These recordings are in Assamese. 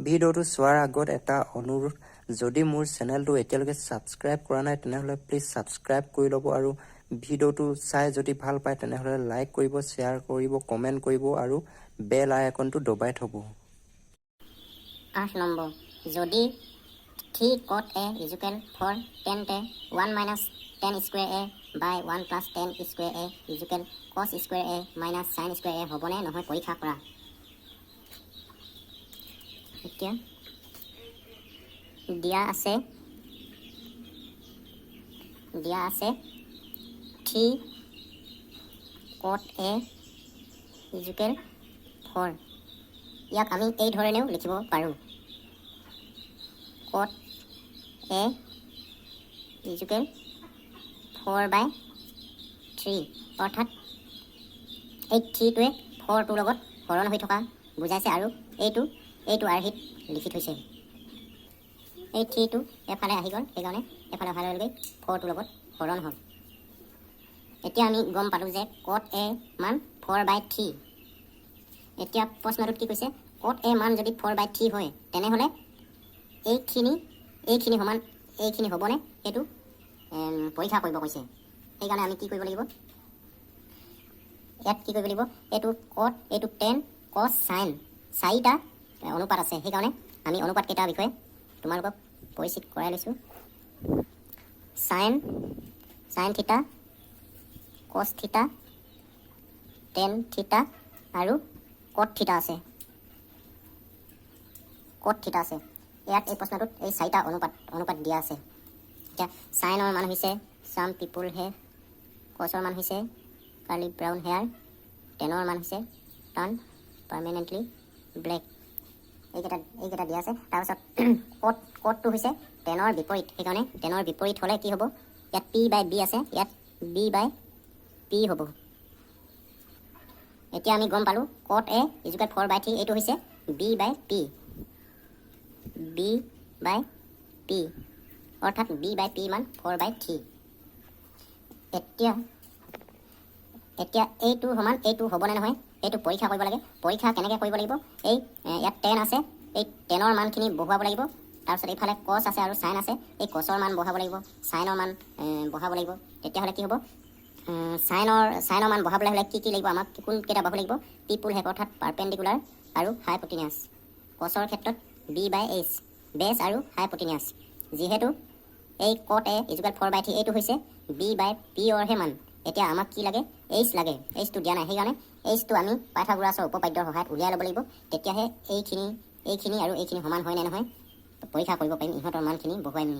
ভিডিঅ'টো চোৱাৰ আগত এটা অনুৰোধ, যদি মোৰ চেনেলটো এতিয়ালৈকে ছাবস্ক্ৰাইব কৰা নাই তেনেহ'লে প্লিজ ছাবস্ক্ৰাইব কৰি ল'ব আৰু ভিডিঅ'টো চাই যদি ভাল পায় তেনেহ'লে লাইক কৰিব, শ্বেয়াৰ কৰিব, কমেণ্ট কৰিব আৰু বেল আইকনটো দবাই থ'ব। 8 নম্বৰ, যদি 3 cot a equal 4 tan 1 minus tan square a by 1 plus tan square a equal cos square a minus sin square a হ'বনে নহয় পৰীক্ষা কৰা। এতিয়া দিয়া আছে 3 cot a ইকুৱেল 4। ইয়াক আমি এই ধৰণেও লিখিব পাৰোঁ, cot a ইকুৱেল 4/3, অৰ্থাৎ এই 3টোৱে 4টোৰ লগত হৰণ হৈ থকা বুজাইছে আৰু এইটো আৰ্হিত লিখি থৈছে। এই 3টো এফালে আহি গ'ল, সেইকাৰণে এফালে অহাৰ লগে 4টোৰ লগত হৰণ হ'ল। এতিয়া আমি গম পালোঁ যে cot a মান 4/3। এতিয়া প্ৰশ্নটোত কি কৈছে, cot a মান যদি 4/3 হয় তেনেহ'লে এইখিনি সমান এইখিনি হ'বনে সেইটো পৰীক্ষা কৰিব কৈছে। সেইকাৰণে আমি কি কৰিব লাগিব, ইয়াত কি কৰিব লাগিব, এইটো cot, এইটো tan, cos, sin, 4টা অনুপাত আছে। সেইকাৰণে আমি অনুপাত কেইটাৰ বিষয়ে তোমালোকক পৰিচিত কৰাই লৈছোঁ। sin থিটা, cos থিটা, tan থিটা আৰু cot থিটা আছে। ইয়াত এই প্ৰশ্নটোত এই 4টা অনুপাত দিয়া আছে। এতিয়া চাইনৰ মান হৈছে চাম পিপুল হে, কছৰ মান হৈছে কাৰ্লি ব্ৰাউন হেয়াৰ, টেনৰ মান হৈছে টাৰ্ণ পাৰ্মানেণ্টলি ব্লেক। এইকেইটা দিয়া আছে। তাৰপিছত কটটো হৈছে টেনৰ বিপৰীত, সেইকাৰণে টেনৰ বিপৰীত হ'লে কি হ'ব, ইয়াত p/b আছে, ইয়াত b/p হ'ব। এতিয়া আমি গম পালোঁ cot a ইকুৱেল 4/3, এইটো হৈছে b/p, অৰ্থাৎ b/p মান 4/3। এতিয়া এইটো সমান এইটো হ'বনে নহয় এইটো পৰীক্ষা কৰিব লাগে। পৰীক্ষা কেনেকৈ কৰিব লাগিব, ইয়াত tan আছে, এই টেনৰ মানখিনি বহুৱাব লাগিব। তাৰপিছত এইফালে cos আছে আৰু sin আছে, এই cosৰ মান বঢ়াব লাগিব, sinৰ মান বঢ়াব লাগিব। তেতিয়াহ'লে কি হ'ব, চাইনৰ মান বঢ়াবলৈ হ'লে কি লাগিব, আমাক কোনকেইটা বঢ়াব লাগিব, পিপুল হেপ অৰ্থাৎ পাৰ্পেণ্ডিকুলাৰ আৰু হাইপটেনিয়াছ। কছৰ ক্ষেত্ৰত b/h, বেছ আৰু হাইপটেনিয়াছ। যিহেতু এই cot a ইকুৱেল 4/3 এইটো হৈছে b/p-ৰহে মান। এতিয়া আমাক কি লাগে, h লাগে, hটো দিয়া নাই, সেইকাৰণে hটো আমি পাইথাগোৰাছৰ উপপাদ্যৰ সহায়ত উলিয়াই ল'ব লাগিব। তেতিয়াহে এইখিনি আৰু এইখিনি সমান হয় নে নহয় পৰীক্ষা কৰিব পাৰিম, ইহঁতৰ মানখিনি বহুৱাই নি।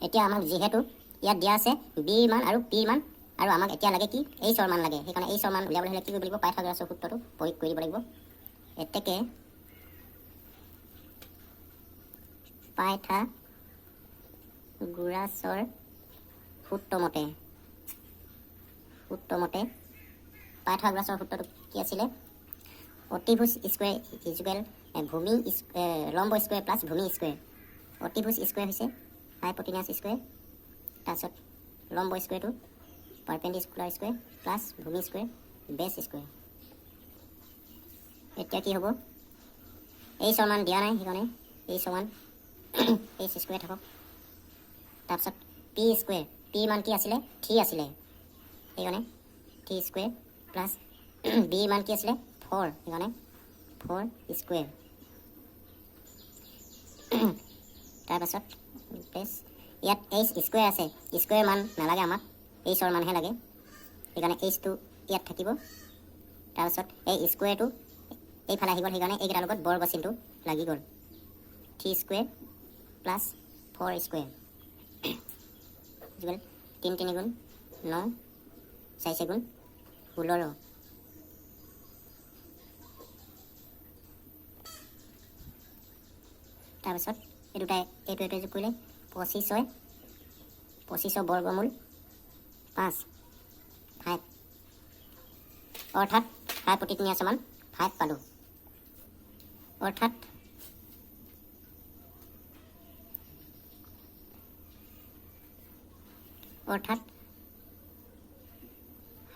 এতিয়া আমাক যিহেতু ইয়াত দিয়া আছে b মান আৰু p মান, আৰু আমাক এতিয়া লাগে কি, hৰ মান লাগে। সেইকাৰণে hৰ মান উলিয়াবলৈ হ'লে কি কৰিব লাগিব, পাইথাগোৰাছৰ সূত্ৰটো প্ৰয়োগ কৰিব লাগিব। এতেকে পাইথাগোৰাছৰ সূত্ৰমতে পাইথাগোৰাছৰ সূত্ৰটো কি আছিলে, অতিভুজ স্কুৱেৰ ইকুৱেল লম্ব স্কুৱেৰ প্লাছ ভূমি স্কুৱেৰ। অতিভুজ স্কুৱেৰ হৈছে হাইপটেনিয়াছ স্কুৱেৰ, তাৰপিছত লম্ব স্কুৱেৰটো পাৰ্পেণ্ডিকুলাৰ স্কুৱেৰ প্লাছ ভূমি স্কুৱেৰ বেছ স্কুৱেৰ। এতিয়া কি হ'ব, hৰ মান দিয়া নাই, সেইকাৰণে h মান h স্কুৱেৰ থাকক। তাৰপিছত p স্কুৱেৰ, p মান কি আছিলে, 3 আছিলে, সেইকাৰণে 3 স্কুৱেৰ প্লাছ b মান কি আছিলে 4, সেইকাৰণে 4 স্কুৱেৰ। তাৰপাছত বেছ, ইয়াত h স্কুৱেৰ আছে, স্কুৱেৰ মান নালাগে আমাক, hৰ মানহে লাগে, সেইকাৰণে hটো ইয়াত থাকিব। তাৰপাছত এই স্কুৱেৰটো এইফালে আহি গ'ল, সেইকাৰণে এইকেইটাৰ লগত বৰ্গ চিনটো লাগি গ'ল। 3 স্কুৱেৰ প্লাছ 4 স্কুৱেৰ ইকুৱেল 3 3 গুণ 9, 4 4 গুণ 16। তাৰপিছত এই দুটাই এইটো যোগ কৰিলে 25 হয়, 25 বৰ্গমূল 5, অৰ্থাৎ হাইপটেনিয়াছ মান 5 পালোঁ। অৰ্থাৎ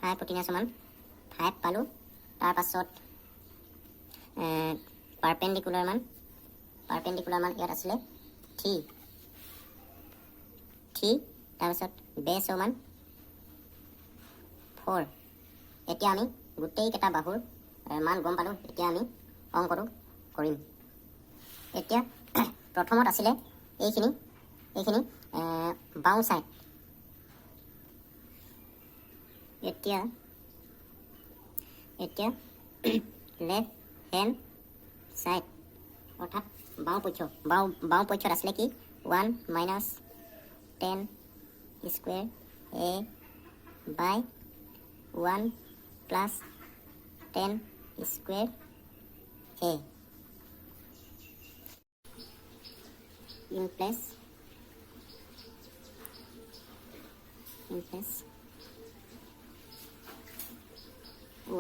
হাইপটেনিয়াছ মান 5 পালোঁ। তাৰপাছত পাৰ্পেণ্ডিকুলাৰ মান পাৰপেণ্ডিকুলাৰ মান ইয়াত আছিলে 3 তাৰপিছত বেছৰ মান 4। এতিয়া আমি গোটেইকেইটা বাহুৰ মান গম পালোঁ। এতিয়া আমি অংকটো কৰিম। এতিয়া প্ৰথমত আছিলে এইখিনি বাওঁ ছাইড। এতিয়া লেফ্ট হেণ্ড ছাইড অৰ্থাৎ বাওঁ পক্ষত আছিলে কি 1 মাইনাছ 10 স্কুৱেৰ এ বাই 1 প্লাছ 10 স্কুৱেৰ এ in place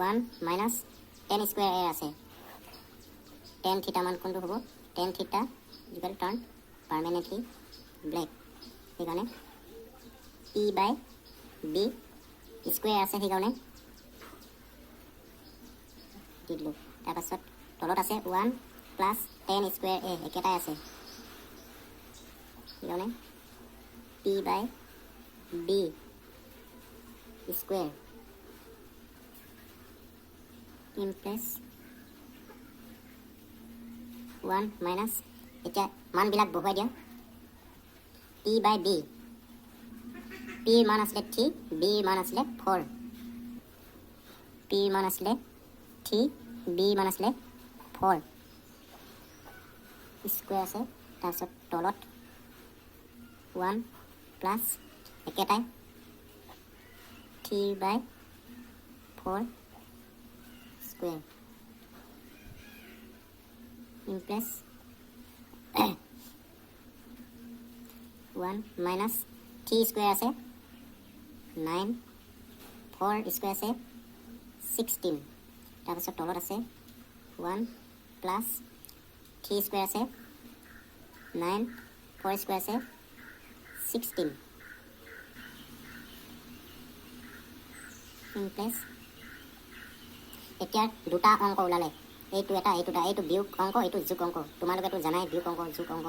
1 minus 10 square a আছে। tan theta মান কোনটো হ'ব? tan theta equal turn permanently black। সেইকাৰণে p by b square আছে, সেইকাৰণে দি দিলোঁ। তাৰপাছত তলত আছে 1 প্লাছ 10 square a একেটাই আছে, সেইকাৰণে p by b square in place 1 minus, এতিয়া মানবিলাক বহুৱাই দিয়া। p by b, p মান আছিলে 3, b মান আছিলে 4, p মান আছিলে 3, b মান আছিলে 4 স্কুৱেৰ আছে। তাৰপিছত তলত 1 প্লাছ একেটাই 3 by 4 square in place 1 minus 3 square আছে 9, 4 square আছে 16। তাৰপিছত তলত আছে 1 প্লাছ 3 square আছে 9, 4 square আছে 16 in place। এতিয়া দুটা অংক ওলালে, এইটো বিয়োগ অংক, এইটো যোগ অংক। তোমালোকেতো জানাই বিয়োগ অংক যোগ অংক।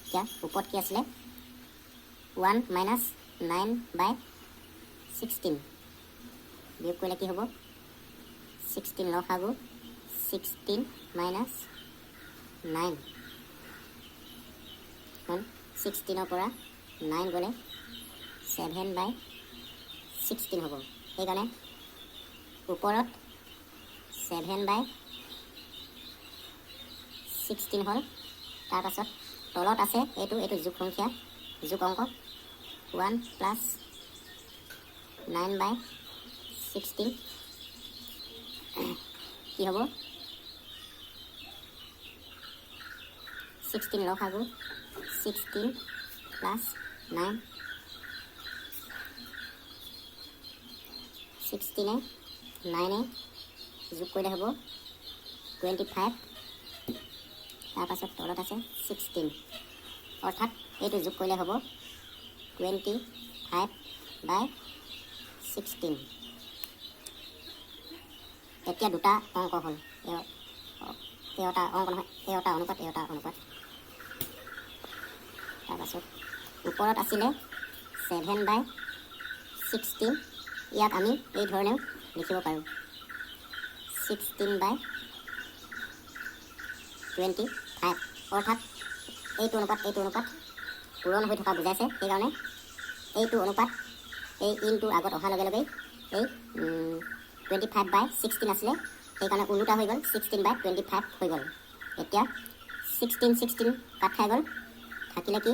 এতিয়া ওপৰত কি আছিলে 1 মাইনাছ 9 বাই 16 বিয়োগ কৰিলে কি হ'ব 16 লসাগু 16 মাইনাছ 9 16ৰ পৰা 9 গ'লে 7 বাই 16 হ'ব। সেইকাৰণে ওপৰত 7 বাই 16 হ'ল। তাৰপাছত তলত আছে এইটো যোগ সংখ্যা যোগ অংক 1 প্লাছ 9 বাই 16 কি হ'ব 16 লসাগু 16 প্লাছ 9 16 9 যোগ কৰিলে হ'ব 25। তাৰপাছত তলত আছে 16, অৰ্থাৎ এইটো যোগ কৰিলে হ'ব 25 বাই 16। এতিয়া দুটা অংক হ'ল, এটা অংক নহয়, এটা অনুপাত। তাৰপাছত ওপৰত আছিলে 7 বাই 16, ইয়াক আমি এই ধৰণেও লিখিব পাৰোঁ 16 বাই 25, অৰ্থাৎ এইটো অনুপাত পূৰণ হৈ থকা বুজাইছে। সেইকাৰণে এইটো অনুপাত এই ইনটো আগত অহাৰ লগে লগেই এই 25 বাই 16 আছিলে, সেইকাৰণে ওলোটা হৈ গ'ল 16 বাই 25 হৈ গ'ল। এতিয়া 16 কাট খাই গ'ল, থাকিলে কি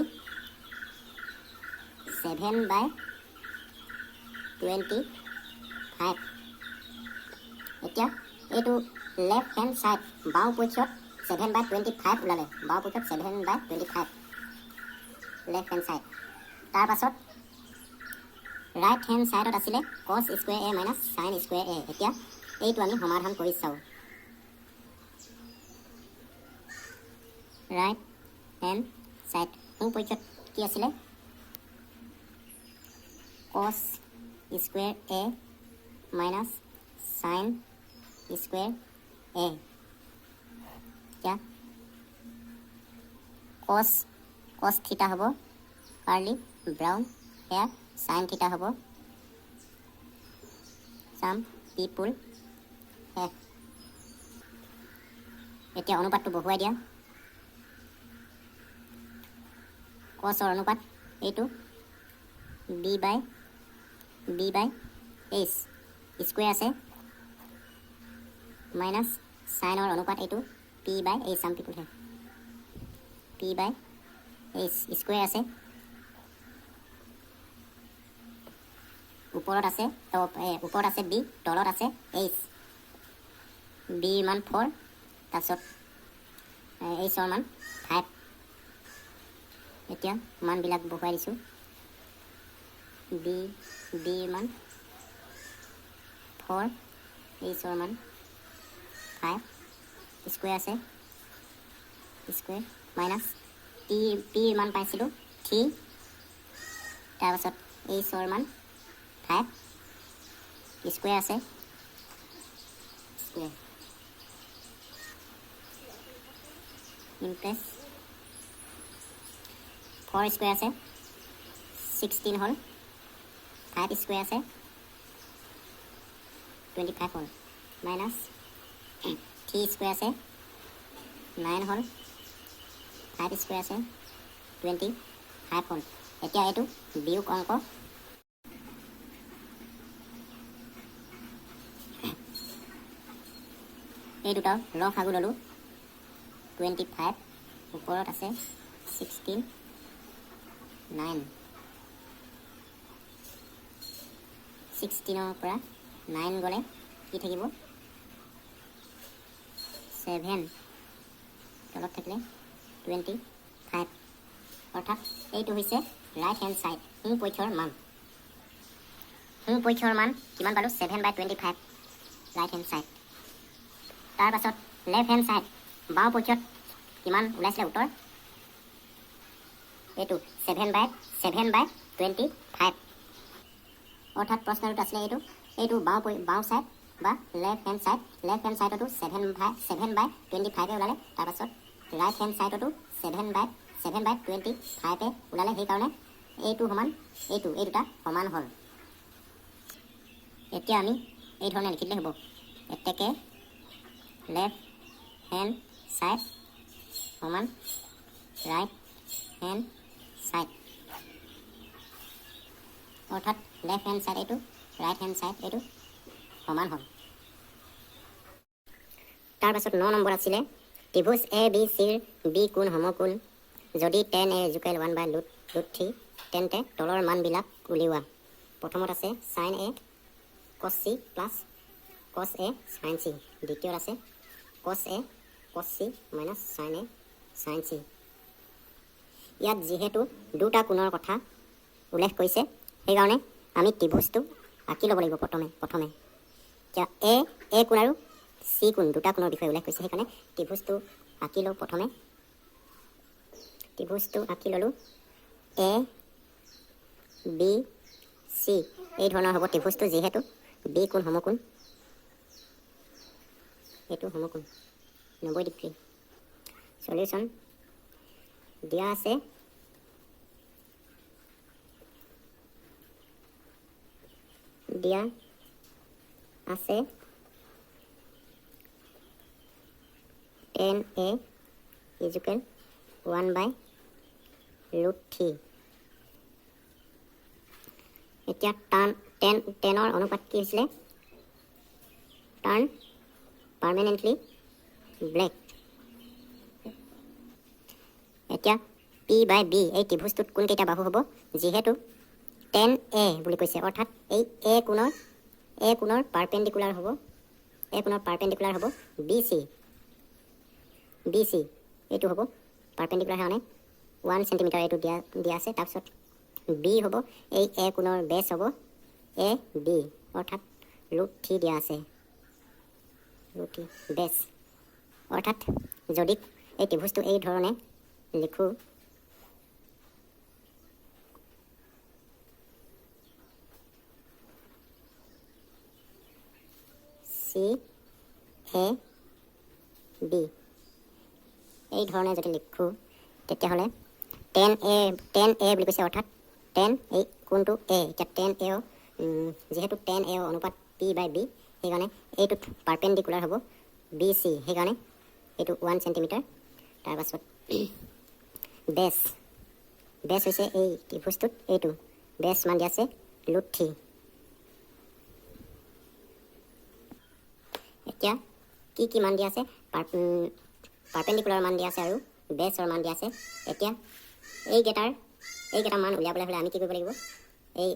7 বাই 25। এতিয়া এইটো লেফ্ট হেণ্ড ছাইড বাওঁ পক্ষত 7 বাই 25 ওলালে, বাওঁ পক্ষত 7 বাই 25 লেফ্ট হেণ্ড ছাইড। তাৰপাছত ৰাইট হেণ্ড ছাইডত আছিলে কছ স্কুৱেৰ এ মাইনাছ চাইন স্কুৱেৰ এ। এতিয়া এইটো আমি সমাধান কৰি চাওঁ। ৰাইট হেণ্ড ছাইড সোঁ পক্ষত কি আছিলে কছ স্কুৱেৰ এ মাইনাছ চাইন স্কুৱেৰ এ। এতিয়া কছ থিটা হ'ব curly brown hair sine theta হ'ব সাম পিপুল হেভ। এতিয়া অনুপাতটো বহুৱাই দিয়া। কছৰ অনুপাত এইটো বি বাই এইচ স্কুৱেৰ আছে মাইনাছ সাইনৰ অনুপাত এইটো P by H some people have P by H square আছে ওপৰত আছে বি তলত আছে এইচ বিৰ মান 4 তাৰপিছত এইচৰ মান 5। এতিয়া মানবিলাক বহুৱাই দিছোঁ। বিৰ মান 4 এইচৰ মান 5 স্কুৱেৰ আছে স্কুৱেৰ মাইনাছ পিৰ মান পাইছিলোঁ 3 তাৰপাছত এইচৰ মান 5 স্কুৱেৰ আছে স্কুৱেৰ ইমপ্ৰেছ 4 স্কুৱেৰ আছে 16 হ'ল 5 স্কুৱেৰ আছে 25 হ'ল মাইনাছ 3 স্কুৱেৰ আছে 9 হ'ল 5 স্কুৱেৰ আছে 25 হ'ল। এতিয়া এইটো বিয়োগ অংক। এই দুটা লসাগু ল'লোঁ 25 ওপৰত আছে 16 9 16ৰ পৰা 9 গ'লে কি থাকিব 7 তলত থাকিলে 25 অৰ্থাৎ এইটো হৈছে ৰাইট হেণ্ড ছাইড সোঁপক্ষৰ মান কিমান পালোঁ 7/25 ৰাইট হেণ্ড ছাইড। তাৰপাছত লেফ্ট হেণ্ড ছাইড বাওঁ পক্ষত কিমান ওলাইছিলে উত্তৰ এইটো 7/25 অৰ্থাৎ প্ৰশ্নটোত আছিলে এইটো বাওঁ ছাইড বা লেফ্ট হেণ্ড ছাইডতো 7/25 ওলালে। তাৰপাছত ৰাইট হেণ্ড ছাইডতো 7/25 ওলালে। সেইকাৰণে এইটো সমান এই দুটা সমান হ'ল। এতিয়া আমি এই ধৰণে লিখি দিলে হ'ব এতেকে লেফ্ট হেণ্ড ছাইড সমান ৰাইট হেণ্ড ছাইড অৰ্থাৎ লেফ্ট হেণ্ড ছাইড এইটো ৰাইট হেণ্ড ছাইড এইটো সমান হ'ল। তাৰপাছত 9 নম্বৰ আছিলে ত্ৰিভুজ এ বি চিৰ বি কোণ সমকোণ যদি tan a = 1/√3 তেন্তে তলৰ মানবিলাক উলিওৱা। প্ৰথমত আছে sin a cos c plus cos a sin c। দ্বিতীয়ত আছে cos a cos c minus sin a sin c। ইয়াত যিহেতু দুটা কোণৰ কথা উল্লেখ কৰিছে সেইকাৰণে আমি ত্ৰিভুজটো আঁকি ল'ব লাগিব প্ৰথমে এতিয়া এ কোণ আৰু চি কোণ দুটা কোণৰ বিষয়ে উল্লেখ কৰিছে সেইকাৰণে ত্ৰিভুজটো আঁকি লওঁ। প্ৰথমে ত্ৰিভুজটো আঁকি ল'লোঁ এ বি চি এই ধৰণৰ হ'ব ত্ৰিভুজটো যিহেতু বি কোণ সমকোণ এইটো সমকোণ 90 ডিগ্ৰী। সলিউশ্যন দিয়া আছে tan a = 1/√3। এতিয়া টেনৰ অনুপাত কি হৈছিলে টাৰ্ণ পাৰ্মানেণ্টলি ব্লেক। এতিয়া P/B এই ত্ৰিভুজটোত কোনকেইটা বাহু হ'ব যিহেতু tan a বুলি কৈছে অৰ্থাৎ এই এ কোণৰ পাৰ্পেণ্ডিকুলাৰ হ'ব BC এইটো হ'ব পাৰ্পেণ্ডিকুলাৰ কাৰণে 1 চেণ্টিমিটাৰ এইটো দিয়া আছে। তাৰপিছত বি হ'ব এই এ কোণৰ বেছ হ'ব AB অৰ্থাৎ √3 দিয়া আছে √3 বেছ। অৰ্থাৎ যদি এই ত্ৰিভুজটো এই ধৰণে লিখোঁ CAB এই ধৰণে যদি লিখোঁ তেতিয়াহ'লে টেন এ বুলি কৈছে, অৰ্থাৎ টেন এই কোনটো এ। এতিয়া টেন এ যিহেতু টেন এ অনুপাত পি বাই বি, সেইকাৰণে এইটোত পাৰ্পেণ্ডিকুলাৰ হ'ব বি চি, সেইকাৰণে এইটো 1 চেণ্টিমিটাৰ। তাৰপাছত বেছ হৈছে এই ত্ৰিভুজটোত, এইটো বেছ মান দিয়া আছে √3। এতিয়া কি মান দিয়া আছে, পাৰ্পেণ্ডিকুলাৰ মান দিয়া আছে আৰু বেছৰ মান দিয়া আছে। এতিয়া এইকেইটা মান উলিয়াবলৈ হ'লে আমি কি কৰিব লাগিব, এই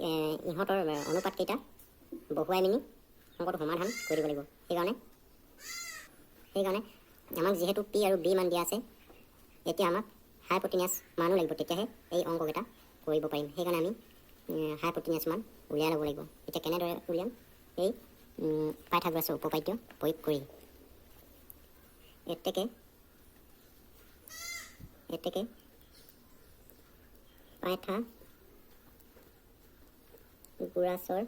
ইহঁতৰ অনুপাতকেইটা বহুৱাই মিনি অংকটো সমাধান কৰি দিব লাগিব। সেইকাৰণে আমাক যিহেতু পি আৰু বি মান দিয়া আছে, এতিয়া আমাক হাইপটেনিয়াছ মানো লাগিব, তেতিয়াহে এই অংককেইটা কৰিব পাৰিম। সেইকাৰণে আমি হাইপটেনিয়াছ মান উলিয়াই ল'ব লাগিব। এতিয়া কেনেদৰে উলিয়াম, এই পাইথাগোৰাছৰ উপপাদ্য প্ৰয়োগ কৰি। এতেকে পাইথাগোৰাছৰ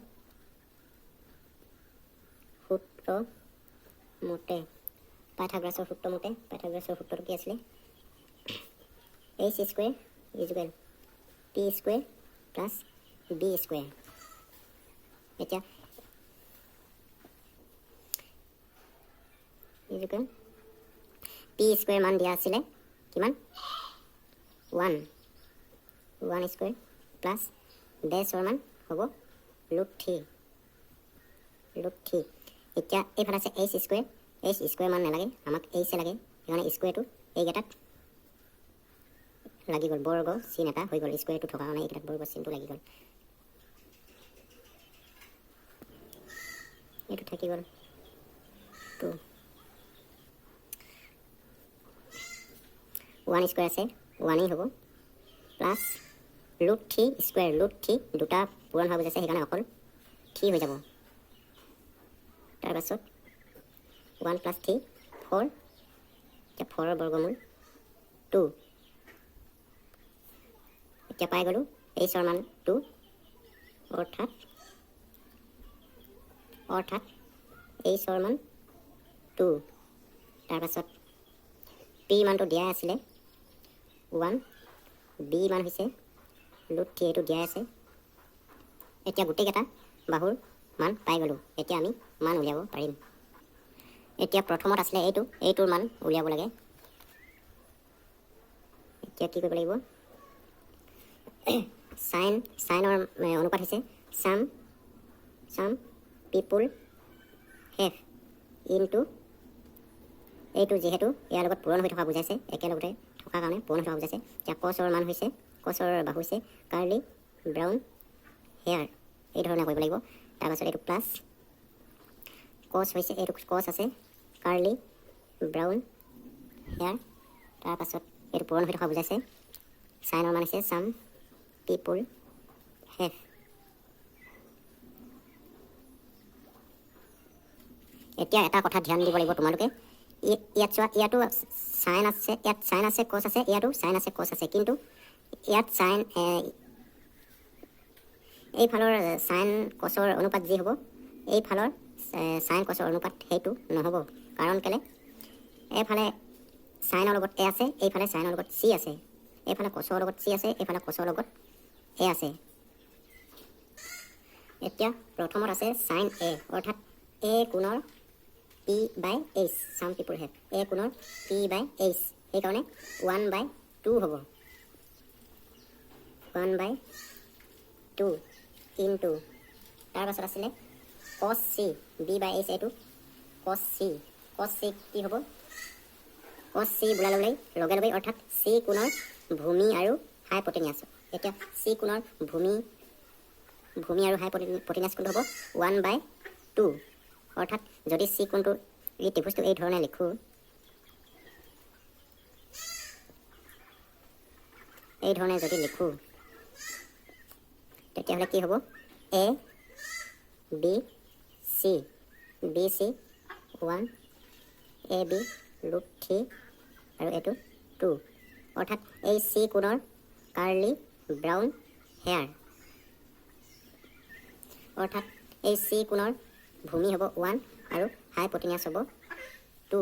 সূত্ৰ মতে, পাইথাগোৰাছৰ সূত্ৰটো কি আছিলে, h² = p² + b²। এতিয়া p² মান দিয়া আছিলে কিমান, 1² প্লাছ বেছৰ মান হ'ব √3। এতিয়া এইফালে আছে h² মান নালাগে, আমাক h লাগে, সেইকাৰণে স্কুৱেৰটো এইকেইটাত লাগি গ'ল, বৰ্গ চিন এটা হৈ গ'ল, স্কুৱেৰটো থকা কাৰণে এইকেইটাত বৰ্গ চিনটো লাগি গ'ল। এইটো থাকি গ'ল 2, 1² আছে 1 হ'ব, প্লাছ √3² দুটা পূৰণ হোৱা বুজাইছে, সেইকাৰণে অকল 3 হৈ যাব। তাৰপাছত 1 + 3 4, এতিয়া 4ৰ বৰ্গমূল 2। এতিয়া পাই গ'লোঁ এইচৰ মান 2, অৰ্থাৎ এইচৰ মান 2। তাৰপাছত পি মানটো দিয়াই আছিলে 1, বি মান হৈছে √3, এইটো দিয়াই আছে। এতিয়া গোটেইকেইটা বাহুৰ মান পাই গ'লোঁ। এতিয়া আমি মান উলিয়াব পাৰিম। এতিয়া প্ৰথমত আছিলে এইটোৰ মান উলিয়াব লাগে। এতিয়া কি কৰিব লাগিব, চাইনৰ অনুপাত হৈছে চাম পিপুল হেভ ইনটু এইটো, যিহেতু ইয়াৰ লগত পূৰণ হৈ থকা বুজাইছে, একেলগতে থকাৰ কাৰণে পূৰণ হৈ থকা বুজাইছে। এতিয়া কছৰ মান হৈছে, কছৰ বাহু হৈছে কাৰ্লি ব্ৰাউন হেয়াৰ, এই ধৰণে কৰিব লাগিব। তাৰপাছত এইটো প্লাছ কছ হৈছে, এইটো কছ আছে কাৰ্লি ব্ৰাউন হেয়াৰ। তাৰপাছত এইটো পূৰণ হৈ থকা বুজাইছে, চাইনৰ মান হৈছে চাম পিপুল হেভ। এতিয়া এটা কথা ধ্যান দিব লাগিব তোমালোকে, ইয়াত চোৱা, ইয়াতো চাইন আছে, ইয়াত চাইন আছে কছ আছে, ইয়াতো চাইন আছে কছ আছে, কিন্তু ইয়াত চাইন এইফালৰ চাইন কছৰ অনুপাত যি হ'ব, এইফালৰ চাইন কছৰ অনুপাত সেইটো নহ'ব। কাৰণ কেলে, এইফালে চাইনৰ লগত এ আছে, এইফালে চাইনৰ লগত চি আছে, এইফালে কছৰ লগত চি আছে, এইফালে কছৰ লগত এ আছে। এতিয়া প্ৰথমত আছে চাইন এ, অৰ্থাৎ এ কোণৰ p/h, চাম পিপুল হেভ এ কোণৰ p/h, সেইকাৰণে 1/2 হ'ব, 1/2 ইনটু, তাৰপাছত আছিলে cos c b/h, এইটো cos c কি হ'ব, cos c বোলা লগে লগেই, অৰ্থাৎ c কোণৰ ভূমি আৰু হাইপটেনিয়াছ। এতিয়া c কোণৰ ভূমি আৰু হাইপটেনিয়াছ কোণটো হ'ব 1/2, অৰ্থাৎ যদি c কোণটো এই ত্ৰিভুজটো এই ধৰণে লিখোঁ, তেতিয়াহ'লে কি হ'ব, A B C 1, A B √3 আৰু এইটো 2, অৰ্থাৎ এই চি কোণৰ কাৰ্লি ব্ৰাউন হেয়াৰ, অৰ্থাৎ এই চি কোণৰ ভূমি হ'ব 1 আৰু হাইপটেনিয়াছ হ'ব 2,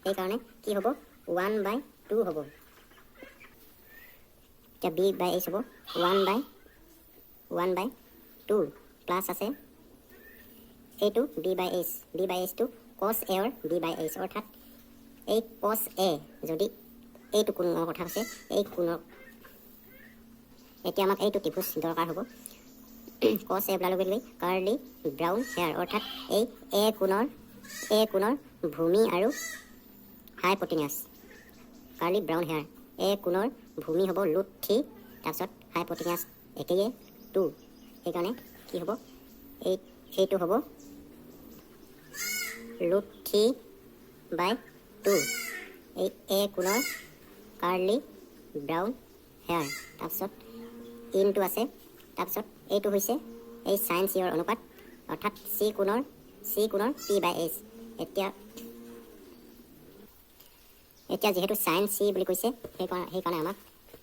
সেইকাৰণে কি হ'ব 1/2 হ'ব। এতিয়া বি বাই এইচ হ'ব 1/2 প্লাছ আছে এইটো বি বাই এইচটো কছ এৰ বি বাই এইচ, অৰ্থাৎ এই কছ এ যদি এইটো কোণৰ কথা কৈছে, এই কোণৰ এতিয়া আমাক এইটো ত্ৰিভুজ দৰকাৰ হ'ব। কছ এ বোলাৰ লগে লগে কাৰ্লি ব্ৰাউন হেয়াৰ, অৰ্থাৎ এই এ কোণৰ ভূমি আৰু হাইপটেনিয়াছ কাৰ্লি ব্ৰাউন হেয়াৰ, এ কোণৰ ভূমি হ'ব √3, তাৰপিছত হাইপটেনিয়াছ একেয়ে 2, সেইকাৰণে কি হ'ব এইটো হ'ব √3/2 এই এ কোণৰ কাৰ্লি ব্ৰাউন হেয়াৰ, তাৰপিছত ইনটো আছে, তাৰপিছত এইটো হৈছে এই চাইন চিৰ অনুপাত, অৰ্থাৎ চি কোণৰ পি বাই এইচ। এতিয়া যিহেতু চাইন চি বুলি কৈছে, সেইকাৰণে আমাক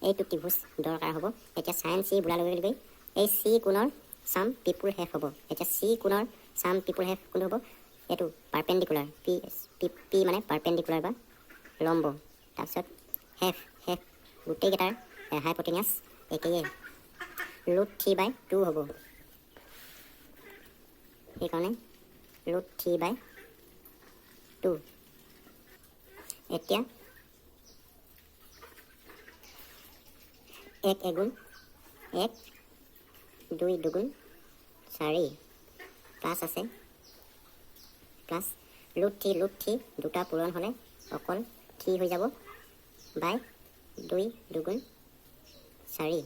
এইটো ত্ৰিভুজ দৰকাৰ হ'ব। এতিয়া চাইন চি বোলাৰ লগে লগে এই চি কোণৰ চাম পিপুল হেফ হ'ব। এতিয়া চি কোণৰ চাম পিপুল হেফ কোনটো হ'ব, এইটো পাৰ্পেণ্ডিকুলাৰ পি মানে পাৰ্পেণ্ডিকুলাৰ বা লম্ব, তাৰপিছত হেফ গোটেইকেইটাৰ হাইপটেনিয়াছ একেয়ে √3/2 হ'ব, সেইকাৰণে √3/2। এতিয়া 1 এগুণ 1, 2 দুগুণ 4 প্লাছ আছে, প্লাছ √3 দুটা পূৰণ হ'লে অকল 3 হৈ যাব, বাই 2 দুগুণ 4।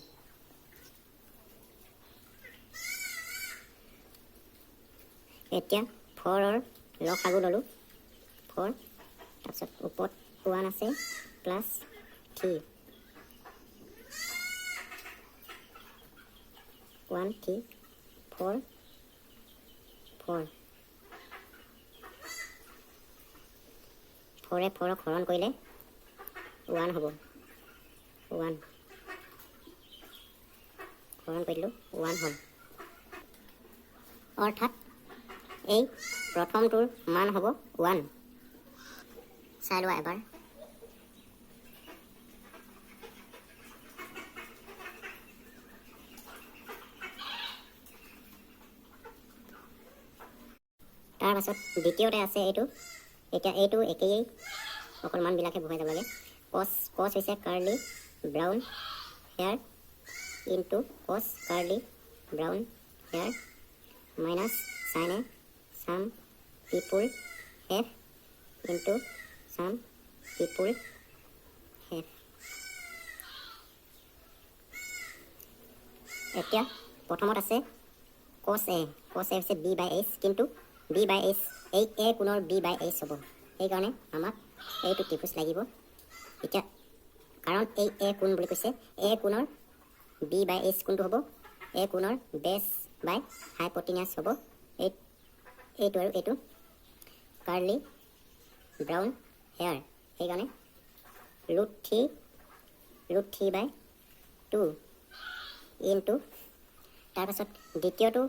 এতিয়া 4ৰ লসাগু ল'লোঁ 4, তাৰপিছত ওপৰত 1 আছে প্লাছ 3 1 3 4 4ৰে 4ক হৰণ কৰিলে 1 হ'ব, 1 হৰণ কৰি দিলোঁ 1 হ'ল, অৰ্থাৎ এই প্ৰথমটোৰ মান হ'ব 1। চাই লোৱা এবাৰ। তাৰপাছত দ্বিতীয়তে আছে এইটো, এতিয়া এইটো একেই, অকল মানবিলাকে বহাই যাব লাগে। কছ হৈছে কাৰ্লি ব্ৰাউন হেয়াৰ ইনটু কছ কাৰ্লি ব্ৰাউন হেয়াৰ মাইনাছ চাইনে চাম পিপুল হেফ ইনটু চাম পিপুল হেফ। এতিয়া প্ৰথমত আছে কছ এ হৈছে বি বাই এইচ, কিন্তু বি বাই এইচ এই এ কোণৰ বি বাই এইচ হ'ব, সেইকাৰণে আমাক এইটো ত্ৰিভুজ লাগিব। এতিয়া কাৰণ এই এ কোণ বুলি কৈছে, এ কোণৰ বি বাই এইচ কোনটো হ'ব, এ কোণৰ বেছ বাই হাইপটেনিয়াছ হ'ব এইটো আৰু এইটো কাৰ্লি ব্ৰাউন হেয়াৰ, সেইকাৰণে √3/2 ইনটু, তাৰপাছত দ্বিতীয়টো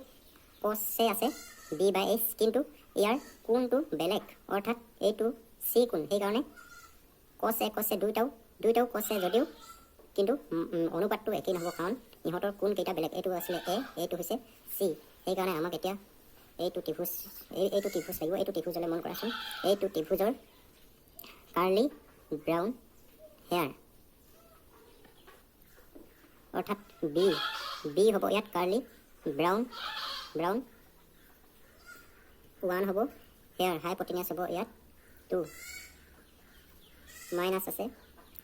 কছে আছে বি বাই এইচ, কিন্তু ইয়াৰ কোণটো বেলেগ, অৰ্থাৎ এইটো চি কোণ, সেইকাৰণে কছে দুইটাও কছে যদিও কিন্তু অনুপাতটো একেই নহ'ব, কাৰণ ইহঁতৰ কোণকেইটা বেলেগ, এইটো আছিলে এ, এইটো হৈছে চি, সেইকাৰণে আমাক এতিয়া এইটো ত্ৰিভুজ লাগিব। এইটো ত্ৰিভুজলৈ মন কৰাচোন, এইটো ত্ৰিভুজৰ কাৰ্লি ব্ৰাউন হেয়াৰ, অৰ্থাৎ বি হ'ব ইয়াত কাৰ্লি ব্ৰাউন 1 হ'ব, হেয়াৰ হাইপটেনিয়াছ হ'ব ইয়াত 2, মাইনাছ আছে,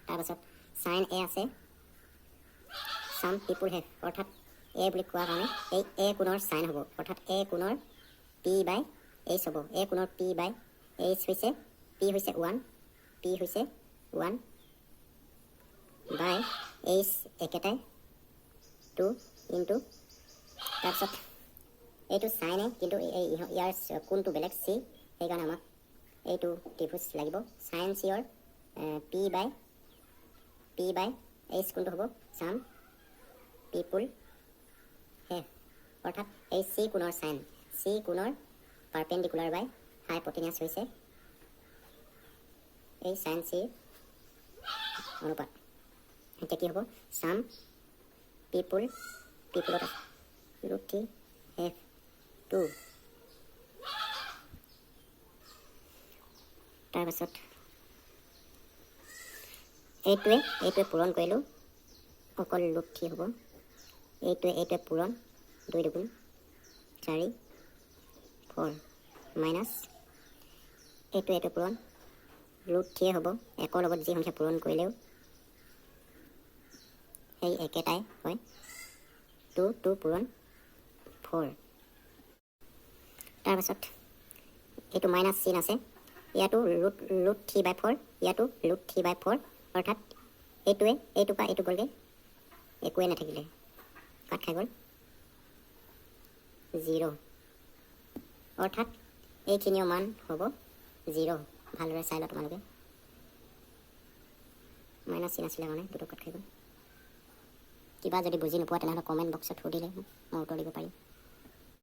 তাৰপাছত চাইন এ আছে চাম পিপুল হেফ, অৰ্থাৎ এ বুলি কোৱাৰ কাৰণে এই এ কোণৰ চাইন হ'ব, অৰ্থাৎ এ কোণৰ পি বাই এইচ হ'ব, এ কোণৰ পি বাই এইচ হৈছে 1 বাই এইচ একেটাই 2 ইনটু, তাৰপিছত এইটো চাইনে, কিন্তু ইয়াৰ কোণটো বেলেগ চি, সেইকাৰণে আমাক এইটো ত্ৰিভুজ লাগিব। চাইন চিৰ পি বাই এইচ কোনটো হ'ব, চাম পিপুল হেফ, অৰ্থাৎ এই চি কোণৰ চাইন, চি কোণৰ পাৰ্পেণ্ডিকুলাৰ বাই হাইপটেনিয়াছ হৈছে এই চাইন চিৰ অনুপাত। এতিয়া কি হ'ব চাম পিপুলত আছে ৰুট 3 F2 তাৰপাছত এইটোৱে পূৰণ কৰিলোঁ অকল ৰুট 3 হ'ব এইটোৱে পূৰণ 2 দুগুণ 4 4 মাইনাছ এইটো পূৰণ ৰুট 3 হ'ব একৰ লগত যি সংখ্যা পূৰণ কৰিলেও সেই একেটাই হয় 2 পূৰণ 4 তাৰপাছত এইটো মাইনাছ চিন আছে ইয়াতো ৰুট 3/4 ইয়াতো ৰুট 3/4 অৰ্থাৎ এইটোৰ পৰা এইটো গ'লগৈ একোৱে নাথাকিলে কাট খাই গ'ল 0 অৰ্থাৎ এইখিনিও মান হ'ব 0 ভালদৰে চাই লওঁ তোমালোকে মাইনাছ চিন আছিলে কাৰণে দুটো কাট খাই গ'ল কিবা যদি বুজি নোপোৱা তেনেহ'লে কমেণ্ট বক্সত সুধিলে মই উত্তৰ দিব পাৰিম